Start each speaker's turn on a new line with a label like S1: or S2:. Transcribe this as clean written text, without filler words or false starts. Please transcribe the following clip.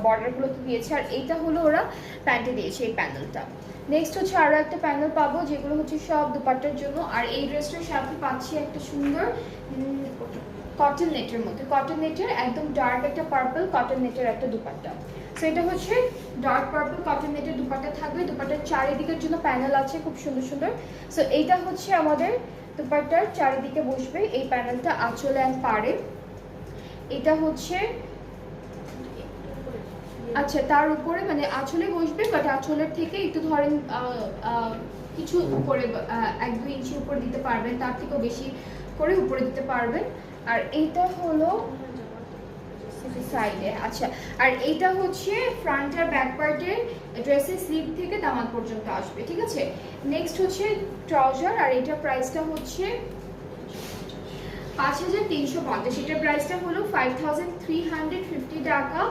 S1: বর্ডারগুলো দিয়েছে, আর এইটা হলো ওরা প্যান্টে দিয়েছে এই প্যানেলটা। নেক্সট হচ্ছে আরও একটা প্যানেল পাবো যেগুলো হচ্ছে সব দুপাট্টার জন্য। আর এই ড্রেসটার সাথে পাচ্ছি একটা সুন্দর কটন নেটের মধ্যে, কটন নেটের একদম ডার্ক একটা পার্পল কটন নেটের একটা দুপাট্টা। সো এটা হচ্ছে ডার্ক পার্পল কটন নেটের দুপাট্টা থাকবে, দুপাট্টার চারিদিকের জন্য প্যানেল আছে খুব সুন্দর সুন্দর। সো এইটা হচ্ছে আমাদের দুপাট্টার চারিদিকে বসবে এই প্যানেলটা, আঁচলে অ্যান্ড পাড়ে। এটা হচ্ছে আচ্ছা তার উপরে মানে আঁচলে বসবে, বাট আঁচলের থেকে একটু ধরেন কিছু উপরে 1-2 ইঞ্চি উপরে দিতে পারবেন, তার থেকেও বেশি করে উপরে দিতে পারবেন। আর এইটা হলো সাইডে। আচ্ছা, আর এইটা হচ্ছে ফ্রন্ট আর ব্যাক পার্টের ড্রেসের স্লিভ থেকে দামাল পর্যন্ত আসবে, ঠিক আছে। নেক্সট হচ্ছে ট্রাউজার, আর এটার প্রাইসটা হচ্ছে 5350। এটার প্রাইসটা হলো 5350 টাকা